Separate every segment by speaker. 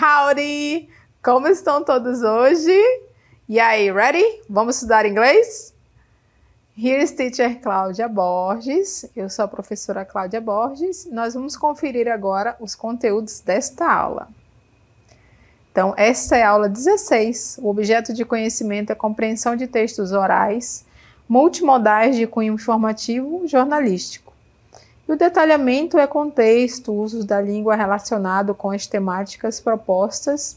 Speaker 1: Howdy! Como estão todos hoje? E aí, ready? Vamos estudar inglês? Here's Teacher Cláudia Borges. Eu sou a professora Cláudia Borges. Nós vamos conferir agora os conteúdos desta aula. Então, esta é a aula 16. O objeto de conhecimento é compreensão de textos orais, multimodais de cunho informativo jornalístico. E o detalhamento é contexto, usos da língua relacionado com as temáticas propostas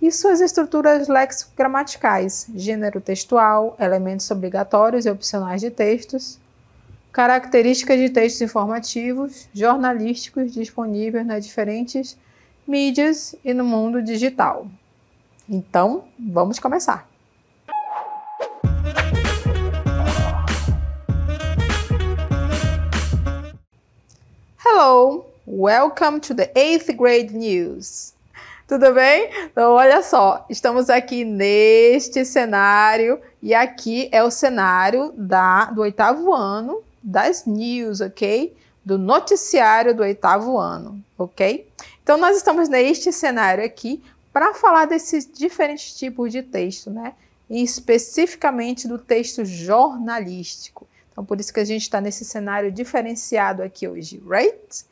Speaker 1: e suas estruturas lexicogramaticais, gênero textual, elementos obrigatórios e opcionais de textos, características de textos informativos, jornalísticos disponíveis nas diferentes mídias e no mundo digital. Então, vamos começar. Hello, welcome to the 8th grade news. Tudo bem? Então, olha só, estamos aqui neste cenário e aqui é o cenário do 8º ano das news, ok? Do noticiário do 8º ano, ok? Então, nós estamos neste cenário aqui para falar desses diferentes tipos de texto, né? E especificamente do texto jornalístico. Então, por isso que a gente está nesse cenário diferenciado aqui hoje, right?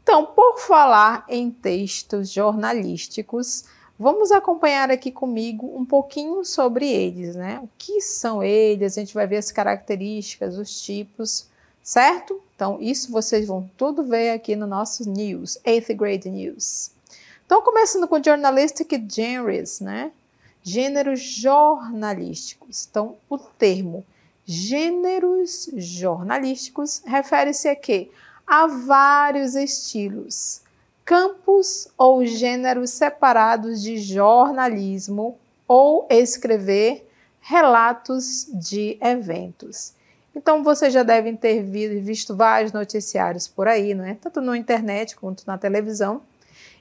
Speaker 1: Então, por falar em textos jornalísticos, vamos acompanhar aqui comigo um pouquinho sobre eles, né? O que são eles, a gente vai ver as características, os tipos, certo? Então, isso vocês vão tudo ver aqui no nosso news, 8th grade news. Então, começando com journalistic genres, né? Gêneros jornalísticos. Então, o termo gêneros jornalísticos refere-se a quê? A vários estilos, campos ou gêneros separados de jornalismo ou escrever relatos de eventos. Então, vocês já devem ter visto vários noticiários por aí, né? Tanto na internet quanto na televisão.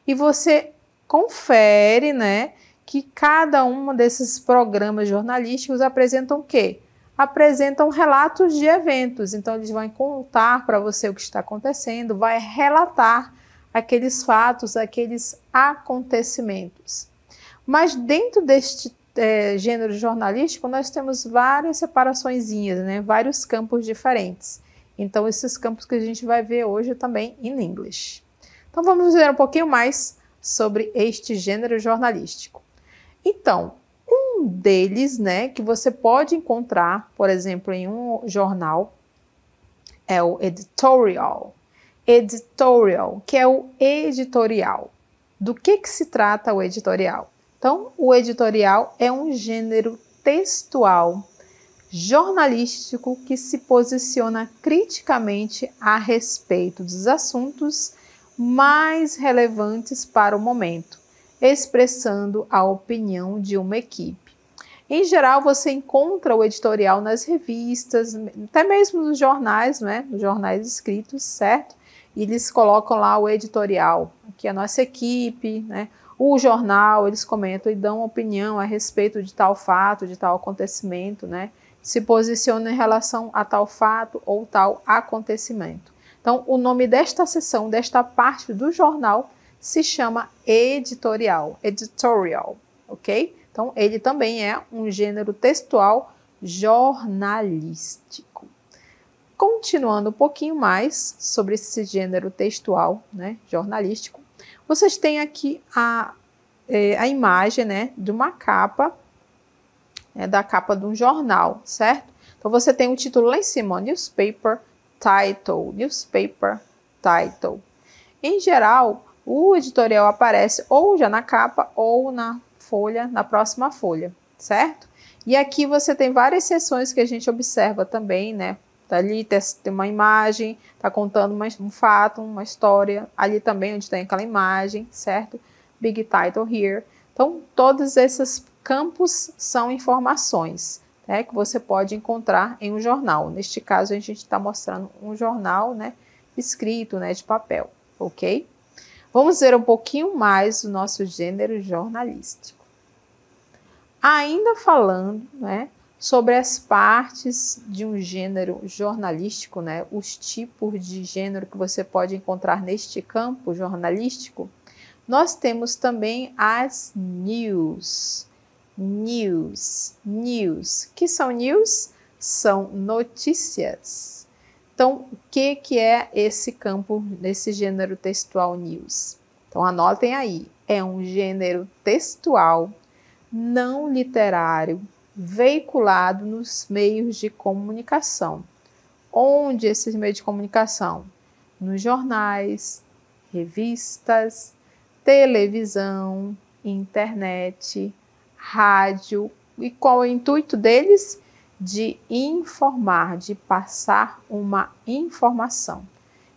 Speaker 1: E você confere, né, que cada um desses programas jornalísticos apresentam o quê? Apresentam relatos de eventos. Então, eles vão contar para você o que está acontecendo, vai relatar aqueles fatos, aqueles acontecimentos. Mas dentro deste gênero jornalístico, nós temos várias separaçõezinhas, né? Vários campos diferentes. Então, esses campos que a gente vai ver hoje também em inglês. Então, vamos ver um pouquinho mais sobre este gênero jornalístico. Então, um deles, né, que você pode encontrar, por exemplo, em um jornal, é o editorial. Editorial, que é o editorial. Do que se trata o editorial? Então, o editorial é um gênero textual jornalístico que se posiciona criticamente a respeito dos assuntos mais relevantes para o momento, expressando a opinião de uma equipe. Em geral, você encontra o editorial nas revistas, até mesmo nos jornais, né? Nos jornais escritos, certo? E eles colocam lá o editorial, aqui a nossa equipe, né? O jornal, eles comentam e dão opinião a respeito de tal fato, de tal acontecimento, né? Se posiciona em relação a tal fato ou tal acontecimento. Então, o nome desta seção, desta parte do jornal, se chama editorial, ok? Então, ele também é um gênero textual jornalístico. Continuando um pouquinho mais sobre esse gênero textual, né, jornalístico, vocês têm aqui a imagem, né, de uma capa, da capa de um jornal, certo? Então, você tem o título lá em cima, newspaper title. Em geral, o editorial aparece ou já na capa ou na folha, na próxima folha, certo? E aqui você tem várias seções que a gente observa também, né? Ali tem uma imagem, está contando um fato, uma história. Ali também onde tem aquela imagem, certo? Big title here. Então, todos esses campos são informações, né, que você pode encontrar em um jornal. Neste caso, a gente está mostrando um jornal, né, escrito, né, de papel, ok? Vamos ver um pouquinho mais do nosso gênero jornalístico. Ainda falando, né, sobre as partes de um gênero jornalístico, né, os tipos de gênero que você pode encontrar neste campo jornalístico, Nós temos também as news. Que são news? São notícias. Então, o que é esse campo, desse gênero textual news? Então, anotem aí. É um gênero textual não literário veiculado nos meios de comunicação. Onde esses meios de comunicação? Nos jornais, revistas, televisão, internet, rádio. E qual é o intuito deles? De informar, de passar uma informação.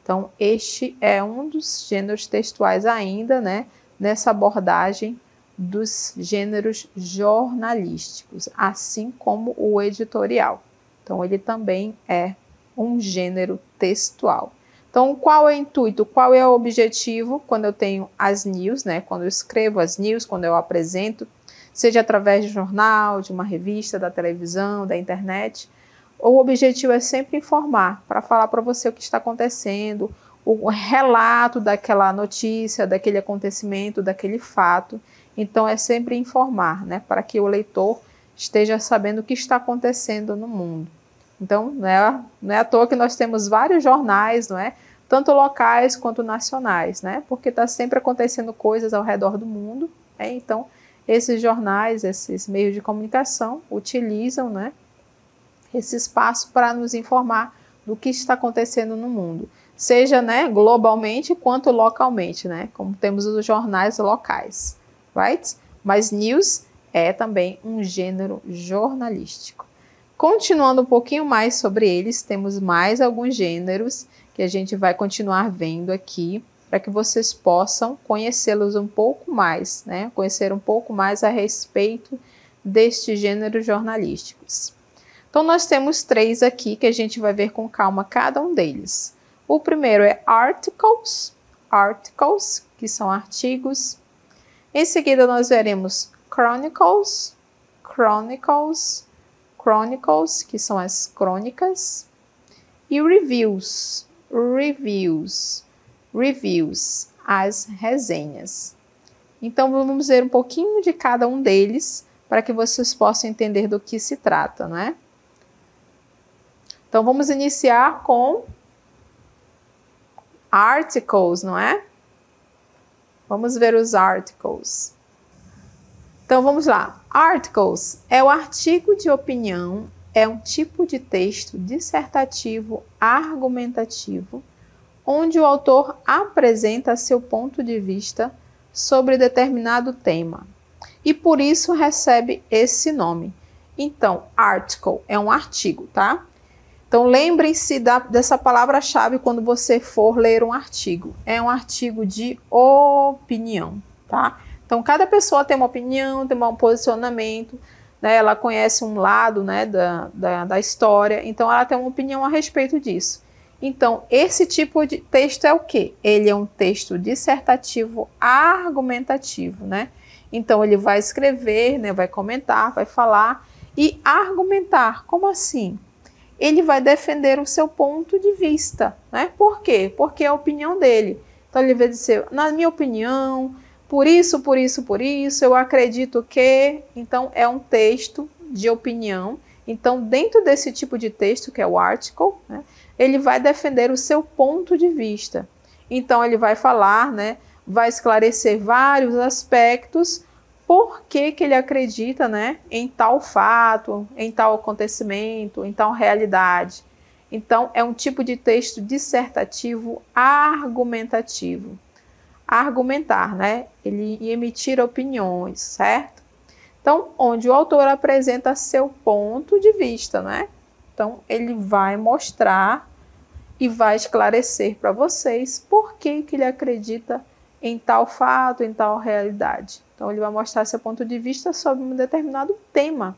Speaker 1: Então, este é um dos gêneros textuais ainda, né, nessa abordagem dos gêneros jornalísticos, assim como o editorial. Então, ele também é um gênero textual. Então, qual é o intuito, qual é o objetivo quando eu tenho as news, né? Quando eu escrevo as news, quando eu apresento, seja através de um jornal, de uma revista, da televisão, da internet, o objetivo é sempre informar, para falar para você o que está acontecendo, o relato daquela notícia, daquele acontecimento, daquele fato. Então, é sempre informar, né? Para que o leitor esteja sabendo o que está acontecendo no mundo. Então, não é à toa que nós temos vários jornais, não é? Tanto locais quanto nacionais, né? Porque está sempre acontecendo coisas ao redor do mundo, né? Então, esses jornais, esses meios de comunicação utilizam, né, esse espaço para nos informar do que está acontecendo no mundo, seja, né, globalmente quanto localmente, né? Como temos os jornais locais, right? Mas news é também um gênero jornalístico. Continuando um pouquinho mais sobre eles, temos mais alguns gêneros que a gente vai continuar vendo aqui, para que vocês possam conhecê-los um pouco mais, né? Conhecer um pouco mais a respeito destes gêneros jornalísticos. Então, nós temos 3 aqui que a gente vai ver com calma cada um deles. O primeiro é articles, que são artigos. Em seguida, nós veremos chronicles, que são as crônicas, e reviews, as resenhas. Então, vamos ver um pouquinho de cada um deles, para que vocês possam entender do que se trata, não é? Então, vamos iniciar com articles, não é? Vamos ver os articles. Então, vamos lá. Articles é o artigo de opinião, é um tipo de texto dissertativo argumentativo, onde o autor apresenta seu ponto de vista sobre determinado tema, e por isso recebe esse nome. Então, article é um artigo, tá? Então, lembrem-se dessa palavra-chave quando você for ler um artigo. É um artigo de opinião, tá? Então, cada pessoa tem uma opinião, tem um posicionamento, né? Ela conhece um lado, né, da história, então ela tem uma opinião a respeito disso. Então, esse tipo de texto é o quê? Ele é um texto dissertativo argumentativo, né? Então, ele vai escrever, né, vai comentar, vai falar e argumentar. Como assim? Ele vai defender o seu ponto de vista, né? Por quê? Porque é a opinião dele. Então, ele vai dizer, na minha opinião, por isso, eu acredito que... Então, é um texto de opinião. Então, dentro desse tipo de texto, que é o article, né, ele vai defender o seu ponto de vista. Então, ele vai falar, né, vai esclarecer vários aspectos, por que ele acredita, né, em tal fato, em tal acontecimento, em tal realidade. Então, é um tipo de texto dissertativo argumentativo. Argumentar, né? Ele emitir opiniões, certo? Então, onde o autor apresenta seu ponto de vista, né? Então, ele vai mostrar e vai esclarecer para vocês por que ele acredita em tal fato, em tal realidade. Então, ele vai mostrar seu ponto de vista sobre um determinado tema.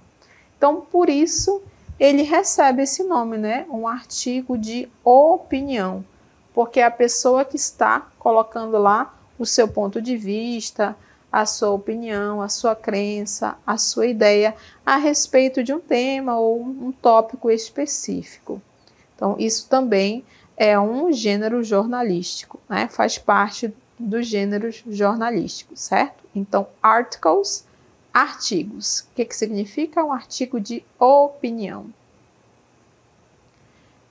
Speaker 1: Então, por isso, ele recebe esse nome, né? Um artigo de opinião, porque é a pessoa que está colocando lá o seu ponto de vista, a sua opinião, a sua crença, a sua ideia a respeito de um tema ou um tópico específico. Então, isso também é um gênero jornalístico, né? Faz parte dos gêneros jornalísticos, certo? Então, articles, artigos. O que significa um artigo de opinião?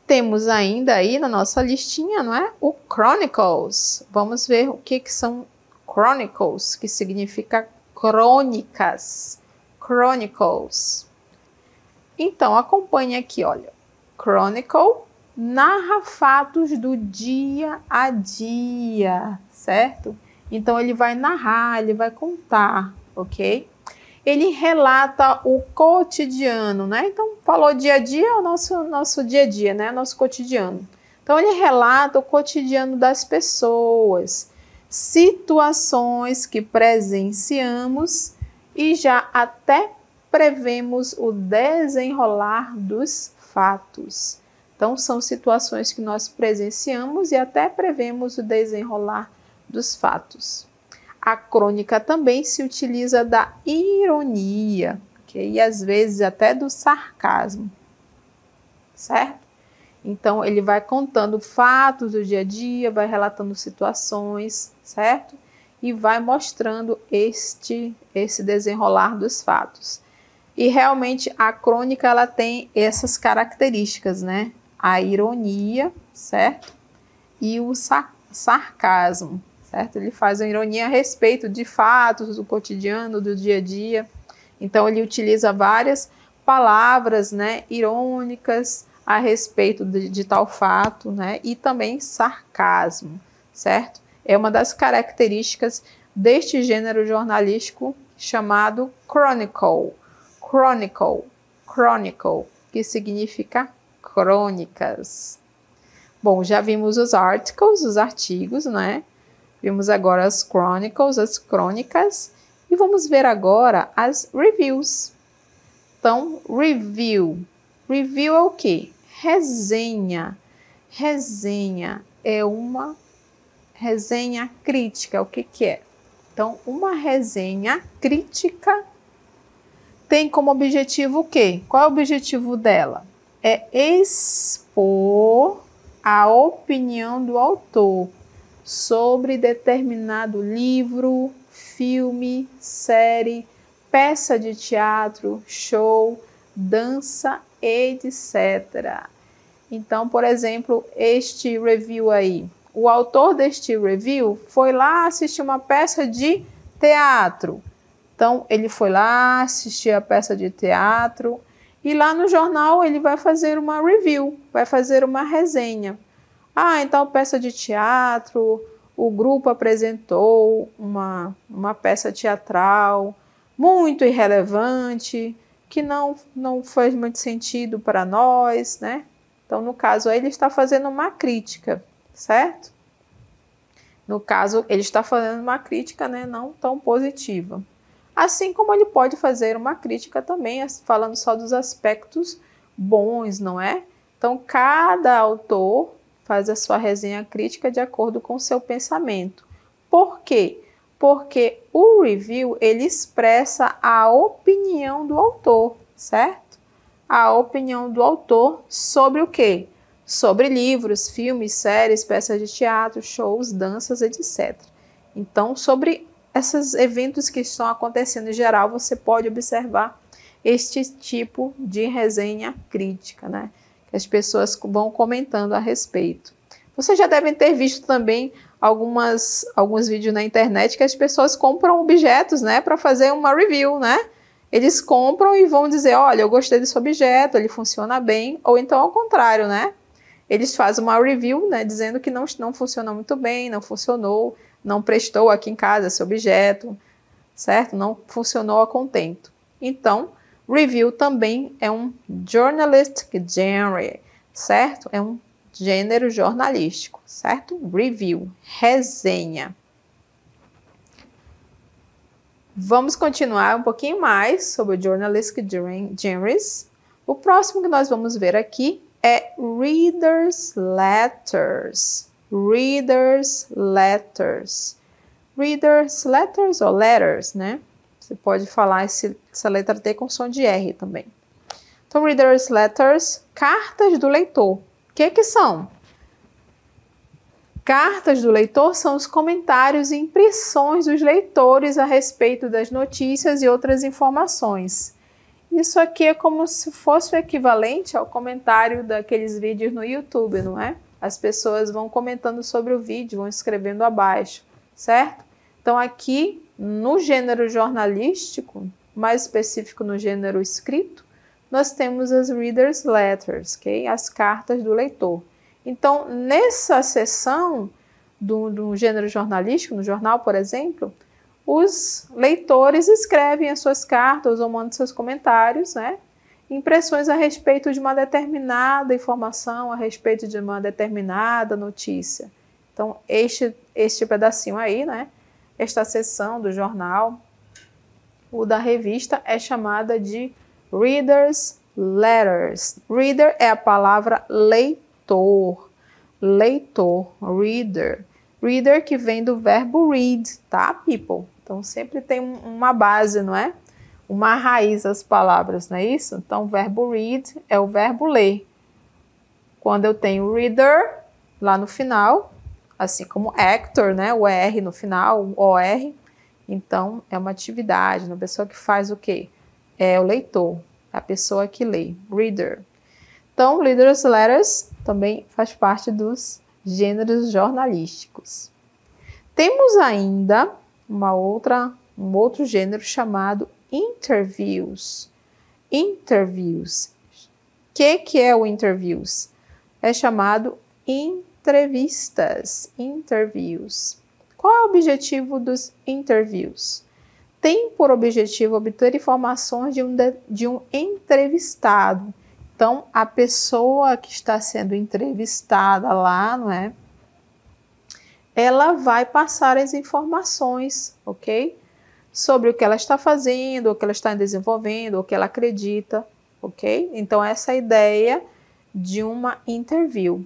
Speaker 1: Temos ainda aí na nossa listinha, não é? O Chronicles. Vamos ver o que são Chronicles, que significa crônicas. Chronicles. Então, acompanhe aqui, olha. Chronicle narra fatos do dia a dia, certo? Então, ele vai narrar, ele vai contar, ok? Ele relata o cotidiano, né? Então, falou dia a dia, é o nosso dia a dia, né? Nosso cotidiano. Então, ele relata o cotidiano das pessoas, situações que presenciamos e já até prevemos o desenrolar dos fatos. Então, são situações que nós presenciamos e até prevemos o desenrolar dos fatos. A crônica também se utiliza da ironia, okay? E às vezes até do sarcasmo, certo? Então, ele vai contando fatos do dia a dia, vai relatando situações, certo? E vai mostrando esse desenrolar dos fatos. E realmente a crônica ela tem essas características, né? A ironia, certo? E o sarcasmo. Certo? Ele faz a ironia a respeito de fatos do cotidiano, do dia a dia. Então, ele utiliza várias palavras, né, irônicas a respeito de tal fato, né, e também sarcasmo, certo? É uma das características deste gênero jornalístico chamado chronicle. Chronicle, que significa crônicas. Bom, já vimos os articles, os artigos, né? Vimos agora as chronicles, as crônicas, e vamos ver agora as reviews. Então, review. Review é o quê? Resenha. Resenha é uma resenha crítica. O que é? Então, uma resenha crítica tem como objetivo o quê? Qual é o objetivo dela? É expor a opinião do autor sobre determinado livro, filme, série, peça de teatro, show, dança, etc. Então, por exemplo, este review aí, o autor deste review foi lá assistir uma peça de teatro. Então, ele foi lá assistir a peça de teatro e lá no jornal ele vai fazer uma review, vai fazer uma resenha. Então peça de teatro, o grupo apresentou uma peça teatral muito irrelevante, que não faz muito sentido para nós, né? Então, no caso, aí ele está fazendo uma crítica, certo? No caso, ele está fazendo uma crítica, né, não tão positiva. Assim como ele pode fazer uma crítica também, falando só dos aspectos bons, não é? Então, cada autor faz a sua resenha crítica de acordo com o seu pensamento. Por quê? Porque o review, ele expressa a opinião do autor, certo? A opinião do autor sobre o quê? Sobre livros, filmes, séries, peças de teatro, shows, danças, etc. Então, sobre esses eventos que estão acontecendo em geral, você pode observar este tipo de resenha crítica, né? As pessoas vão comentando a respeito. Vocês já devem ter visto também alguns vídeos na internet que as pessoas compram objetos, né, para fazer uma review, né? Eles compram e vão dizer, olha, eu gostei desse objeto, ele funciona bem, ou então ao contrário, né? Eles fazem uma review, né, dizendo que não funciona muito bem, não funcionou, não prestou aqui em casa esse objeto, certo? Não funcionou a contento. Então, review também é um journalistic genre, certo? É um gênero jornalístico, certo? Review, resenha. Vamos continuar um pouquinho mais sobre journalistic genres. O próximo que nós vamos ver aqui é readers' letters. Readers' letters. Readers' letters ou letters, né? Você pode falar essa letra T com som de R também. Então, readers' letters, cartas do leitor. O que são? Cartas do leitor são os comentários e impressões dos leitores a respeito das notícias e outras informações. Isso aqui é como se fosse o equivalente ao comentário daqueles vídeos no YouTube, não é? As pessoas vão comentando sobre o vídeo, vão escrevendo abaixo, certo? Então aqui, no gênero jornalístico, mais específico no gênero escrito, nós temos as readers letters, ok? As cartas do leitor. Então, nessa seção do gênero jornalístico, no jornal, por exemplo, os leitores escrevem as suas cartas ou mandam seus comentários, né? Impressões a respeito de uma determinada informação, a respeito de uma determinada notícia. Então, este pedacinho aí, né? Esta seção do jornal, o da revista, é chamada de Readers Letters. Reader é a palavra leitor. Leitor, reader. Reader que vem do verbo read, tá, people? Então, sempre tem uma base, não é? Uma raiz as palavras, não é isso? Então, o verbo read é o verbo ler. Quando eu tenho reader lá no final, assim como actor, né? O R no final, o OR. Então, é uma atividade, uma pessoa que faz o quê? É o leitor, a pessoa que lê, reader. Então, readers letters também faz parte dos gêneros jornalísticos. Temos ainda um outro gênero chamado interviews. Interviews. O que é o interviews? É chamado entrevistas. Interviews. Qual é o objetivo dos interviews? Tem por objetivo obter informações de um entrevistado. Então, a pessoa que está sendo entrevistada lá, não é? Ela vai passar as informações, ok? Sobre o que ela está fazendo, o que ela está desenvolvendo, o que ela acredita, ok? Então, essa é a ideia de uma interview.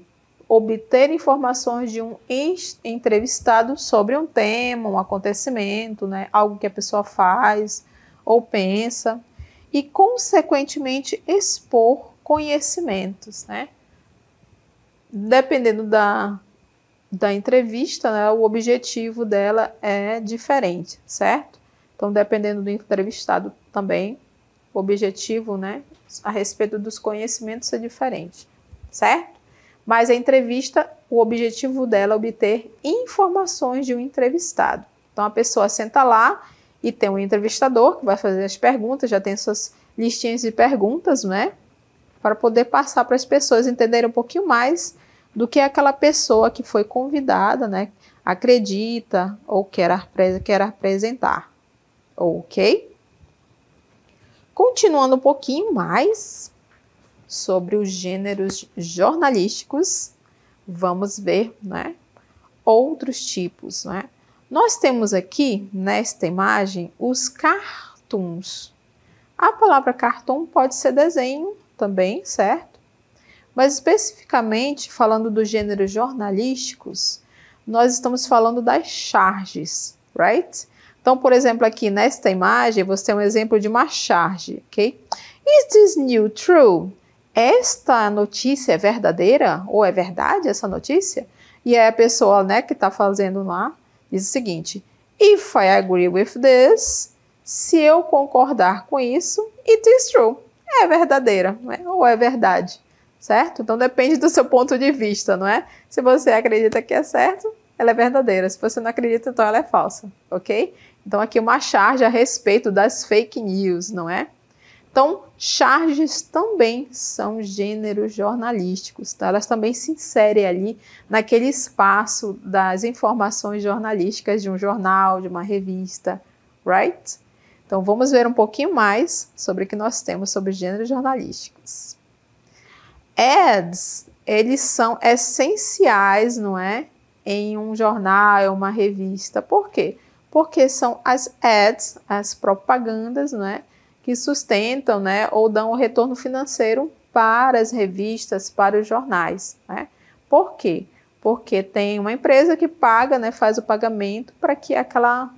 Speaker 1: Obter informações de um entrevistado sobre um tema, um acontecimento, né? Algo que a pessoa faz ou pensa e, consequentemente, expor conhecimentos, né? Dependendo da entrevista, né, o objetivo dela é diferente, certo? Então, dependendo do entrevistado também, o objetivo, né, a respeito dos conhecimentos é diferente, certo? Mas a entrevista, o objetivo dela é obter informações de um entrevistado. Então, a pessoa senta lá e tem um entrevistador que vai fazer as perguntas, já tem suas listinhas de perguntas, né? Para poder passar para as pessoas entenderem um pouquinho mais do que aquela pessoa que foi convidada, né? Acredita ou quer apresentar. Ok? Continuando um pouquinho mais sobre os gêneros jornalísticos, vamos ver, né, outros tipos, né? Nós temos aqui, nesta imagem, os cartoons. A palavra cartoon pode ser desenho também, certo? Mas especificamente, falando dos gêneros jornalísticos, nós estamos falando das charges, right? Então, por exemplo, aqui nesta imagem, você tem um exemplo de uma charge, ok? Is this news true? Esta notícia é verdadeira? Ou é verdade essa notícia? E aí a pessoa, né, que está fazendo lá, diz o seguinte: If I agree with this, se eu concordar com isso, it is true. É verdadeira, né? Ou é verdade, certo? Então depende do seu ponto de vista, não é? Se você acredita que é certo, ela é verdadeira. Se você não acredita, então ela é falsa, ok? Então aqui uma charge a respeito das fake news, não é? Então, charges também são gêneros jornalísticos, tá? Elas também se inserem ali naquele espaço das informações jornalísticas de um jornal, de uma revista, right? Então, vamos ver um pouquinho mais sobre o que nós temos sobre gêneros jornalísticos. Ads, eles são essenciais, não é? Em um jornal, uma revista. Por quê? Porque são as ads, as propagandas, não é? Que sustentam, né, ou dão um retorno financeiro para as revistas, para os jornais, né? Por quê? Porque tem uma empresa que paga, né, faz o pagamento para que aquela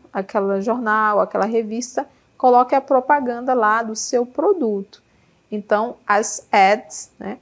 Speaker 1: jornal, aquela revista coloque a propaganda lá do seu produto. Então, as ads, né,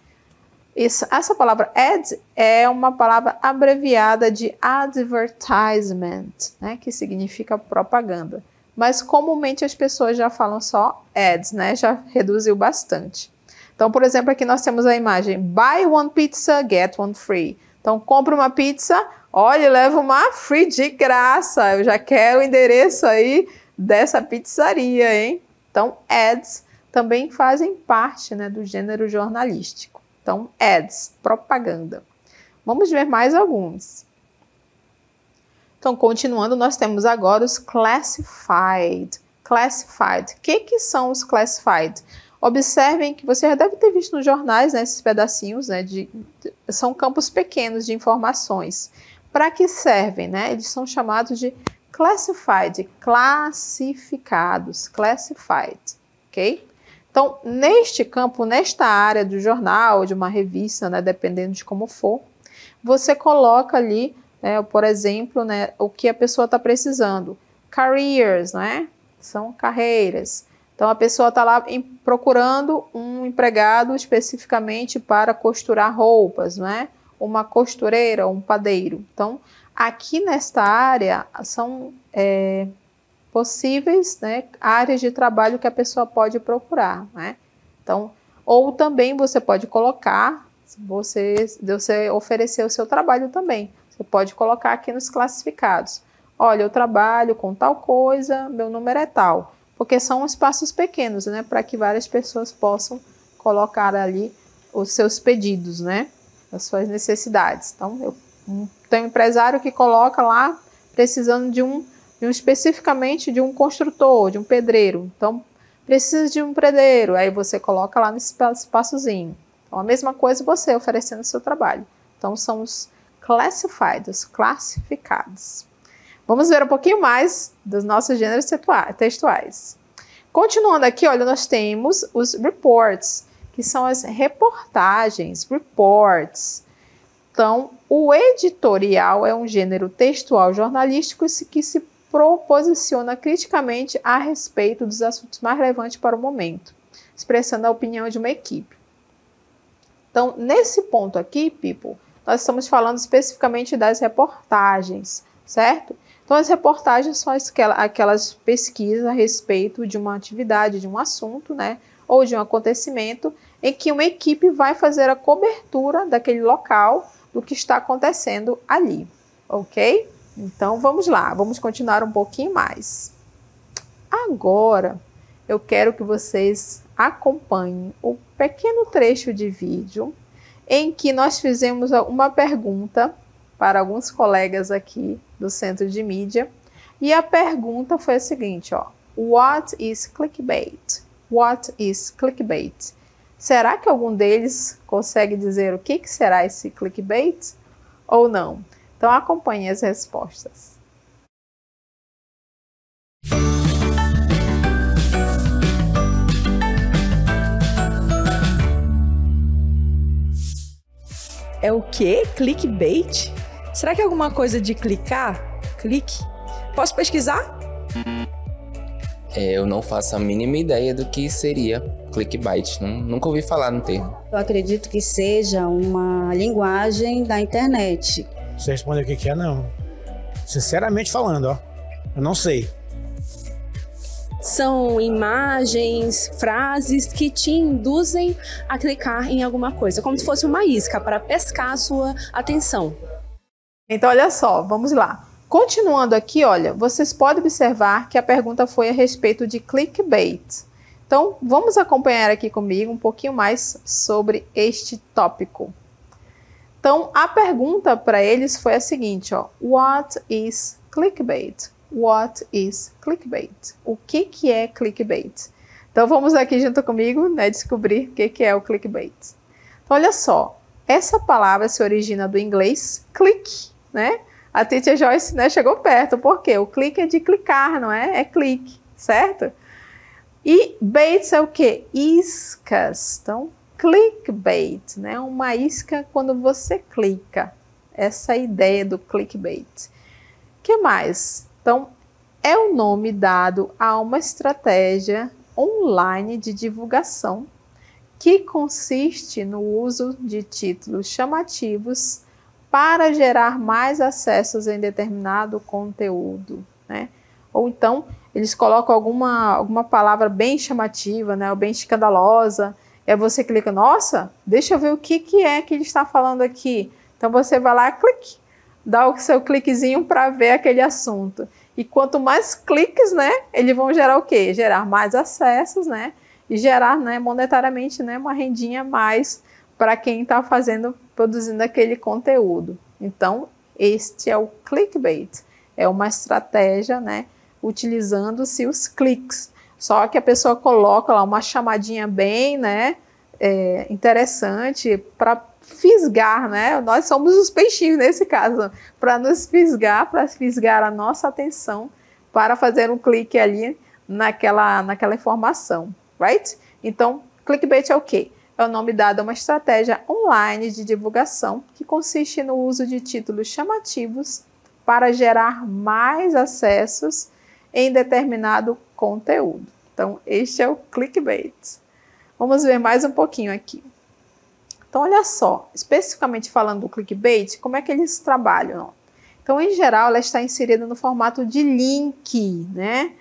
Speaker 1: Essa palavra ad é uma palavra abreviada de advertisement, né, que significa propaganda. Mas comumente as pessoas já falam só ads, né, já reduziu bastante. Então, por exemplo, aqui nós temos a imagem buy one pizza, get one free. Então, compra uma pizza, olha, leva uma free de graça. Eu já quero o endereço aí dessa pizzaria, hein? Então, ads também fazem parte, né, do gênero jornalístico. Então, ads, propaganda. Vamos ver mais alguns. Então, continuando, nós temos agora os classified. Classified. O que são os classified? Observem que você já deve ter visto nos jornais, né, esses pedacinhos, né, são campos pequenos de informações. Para que servem? Né? Eles são chamados de classified, classificados, classified, ok? Então, neste campo, nesta área do jornal, de uma revista, né, dependendo de como for, você coloca ali, né, por exemplo, né, o que a pessoa está precisando. Careers, né? São carreiras. Então, a pessoa está lá procurando um empregado especificamente para costurar roupas, né? Uma costureira, um padeiro. Então, aqui nesta área são possíveis, né, áreas de trabalho que a pessoa pode procurar, né? Então, ou também você pode colocar, você oferecer o seu trabalho também. Você pode colocar aqui nos classificados. Olha, eu trabalho com tal coisa, meu número é tal. Porque são espaços pequenos, né? Para que várias pessoas possam colocar ali os seus pedidos, né? As suas necessidades. Então, tem um empresário que coloca lá precisando especificamente de um construtor, de um pedreiro. Então, precisa de um pedreiro. Aí você coloca lá nesse espaçozinho. Então, a mesma coisa você oferecendo o seu trabalho. Então, são os classified, os classificados. Vamos ver um pouquinho mais dos nossos gêneros textuais. Continuando aqui, olha, nós temos os reports, que são as reportagens, reports. Então, o editorial é um gênero textual jornalístico que se proposiciona criticamente a respeito dos assuntos mais relevantes para o momento, expressando a opinião de uma equipe. Então, nesse ponto aqui, people, nós estamos falando especificamente das reportagens, certo? Então, as reportagens são aquelas pesquisas a respeito de uma atividade, de um assunto, né? Ou de um acontecimento em que uma equipe vai fazer a cobertura daquele local, do que está acontecendo ali, ok? Então, vamos lá, vamos continuar um pouquinho mais. Agora, eu quero que vocês acompanhem o pequeno trecho de vídeo em que nós fizemos uma pergunta para alguns colegas aqui do Centro de Mídia. E a pergunta foi a seguinte, ó. What is clickbait? What is clickbait? Será que algum deles consegue dizer o que será esse clickbait? Ou não? Então acompanhe as respostas.
Speaker 2: É o quê? Clickbait? Será que é alguma coisa de clicar? Clique? Posso pesquisar?
Speaker 3: Eu não faço a mínima ideia do que seria clickbait. Nunca ouvi falar no termo.
Speaker 4: Eu acredito que seja uma linguagem da internet.
Speaker 5: Você respondeu o que é, não. Sinceramente falando, ó. Eu não sei.
Speaker 6: São imagens, frases que te induzem a clicar em alguma coisa, como se fosse uma isca para pescar a sua atenção.
Speaker 1: Então, olha só, vamos lá. Continuando aqui, olha, vocês podem observar que a pergunta foi a respeito de clickbait. Então, vamos acompanhar aqui comigo um pouquinho mais sobre este tópico. Então, a pergunta para eles foi a seguinte, ó. What is clickbait? What is clickbait? O que é clickbait? Então, vamos aqui junto comigo, né, descobrir o que é o clickbait. Então, olha só, essa palavra se origina do inglês click, né? A Teacher Joyce, né, chegou perto, porque o clique é de clicar, não é? É clique, certo? E baits é o quê? Iscas. Então, clickbait, né? Uma isca quando você clica. Essa é a ideia do clickbait. O que mais? Então, é o nome dado a uma estratégia online de divulgação que consiste no uso de títulos chamativos para gerar mais acessos em determinado conteúdo, né? Ou então, eles colocam alguma palavra bem chamativa, né, ou bem escandalosa, e aí você clica, nossa, deixa eu ver o que é que ele está falando aqui. Então você vai lá, clique, dá o seu cliquezinho para ver aquele assunto. E quanto mais cliques, né, eles vão gerar o quê? Gerar mais acessos, né, e gerar, né, monetariamente, né, uma rendinha a mais para quem está produzindo aquele conteúdo. Então, este é o clickbait. É uma estratégia, né, utilizando-se os cliques. Só que a pessoa coloca lá uma chamadinha bem, né, interessante para fisgar, né? Nós somos os peixinhos nesse caso, para nos fisgar, para fisgar a nossa atenção, para fazer um clique ali naquela informação, right? Então, clickbait é o quê? É o nome dado a uma estratégia online de divulgação que consiste no uso de títulos chamativos para gerar mais acessos em determinado conteúdo. Então, este é o clickbait. Vamos ver mais um pouquinho aqui. Então, olha só, especificamente falando do clickbait, como é que eles trabalham? Então, em geral, ela está inserida no formato de link, né?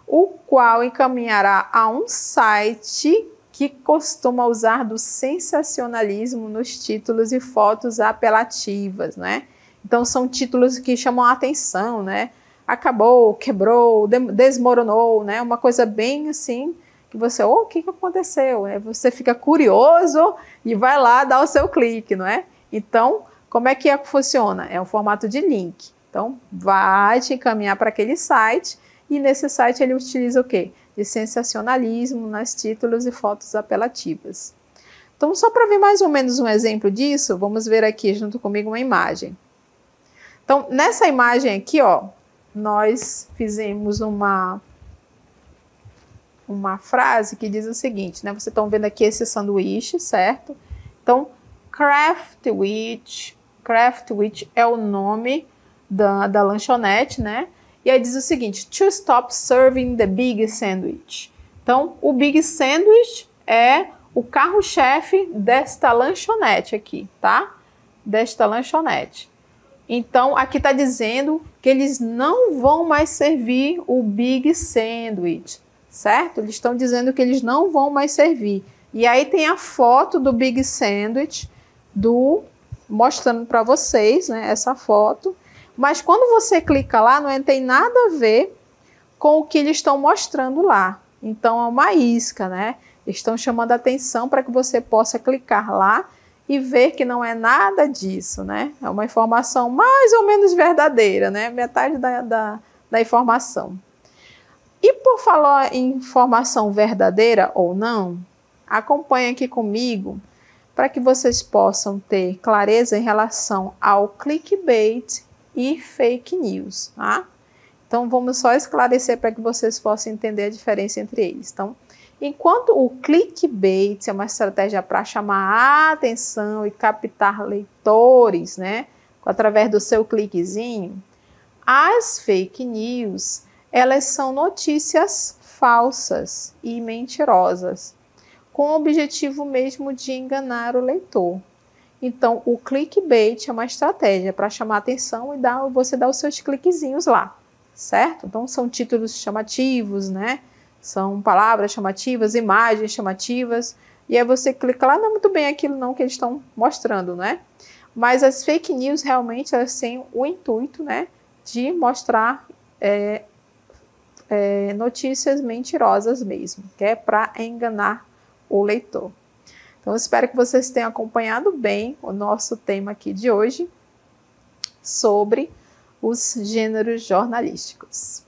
Speaker 1: O qual encaminhará a um site que costuma usar do sensacionalismo nos títulos e fotos apelativas, né? Então, são títulos que chamam a atenção, né? Acabou, quebrou, desmoronou, né? Uma coisa bem assim, que você, o que aconteceu? Você fica curioso e vai lá dar o seu clique, não é? Então, como é que funciona? É um formato de link. Então, vai te encaminhar para aquele site e nesse site ele utiliza o quê? De sensacionalismo nas títulos e fotos apelativas. Então, só para ver mais ou menos um exemplo disso, vamos ver aqui junto comigo uma imagem. Então, nessa imagem aqui, ó, nós fizemos uma frase que diz o seguinte, né? Vocês estão vendo aqui esse sanduíche, certo? Então, Craftwich é o nome da lanchonete, né? E aí diz o seguinte, to stop serving the big sandwich. Então, o big sandwich é o carro-chefe desta lanchonete aqui, tá? Desta lanchonete. Então, aqui está dizendo que eles não vão mais servir o Big Sandwich, certo? Eles estão dizendo que eles não vão mais servir. E aí tem a foto do Big Sandwich, mostrando para vocês, né, essa foto. Mas quando você clica lá, não tem nada a ver com o que eles estão mostrando lá. Então, é uma isca, né? Eles estão chamando a atenção para que você possa clicar lá e ver que não é nada disso, né? É uma informação mais ou menos verdadeira, né? Metade da informação. E por falar em informação verdadeira ou não, acompanhe aqui comigo para que vocês possam ter clareza em relação ao clickbait e fake news, tá? Então, vamos só esclarecer para que vocês possam entender a diferença entre eles. Então, enquanto o clickbait é uma estratégia para chamar a atenção e captar leitores, né, através do seu cliquezinho, as fake news, elas são notícias falsas e mentirosas, com o objetivo mesmo de enganar o leitor. Então, o clickbait é uma estratégia para chamar a atenção e você dá os seus cliquezinhos lá, certo? Então, são títulos chamativos, né? São palavras chamativas, imagens chamativas, e aí você clica lá, não é muito bem aquilo não que eles estão mostrando, né? Mas as fake news realmente elas têm o intuito, né, de mostrar notícias mentirosas mesmo, que é para enganar o leitor. Então, eu espero que vocês tenham acompanhado bem o nosso tema aqui de hoje sobre os gêneros jornalísticos.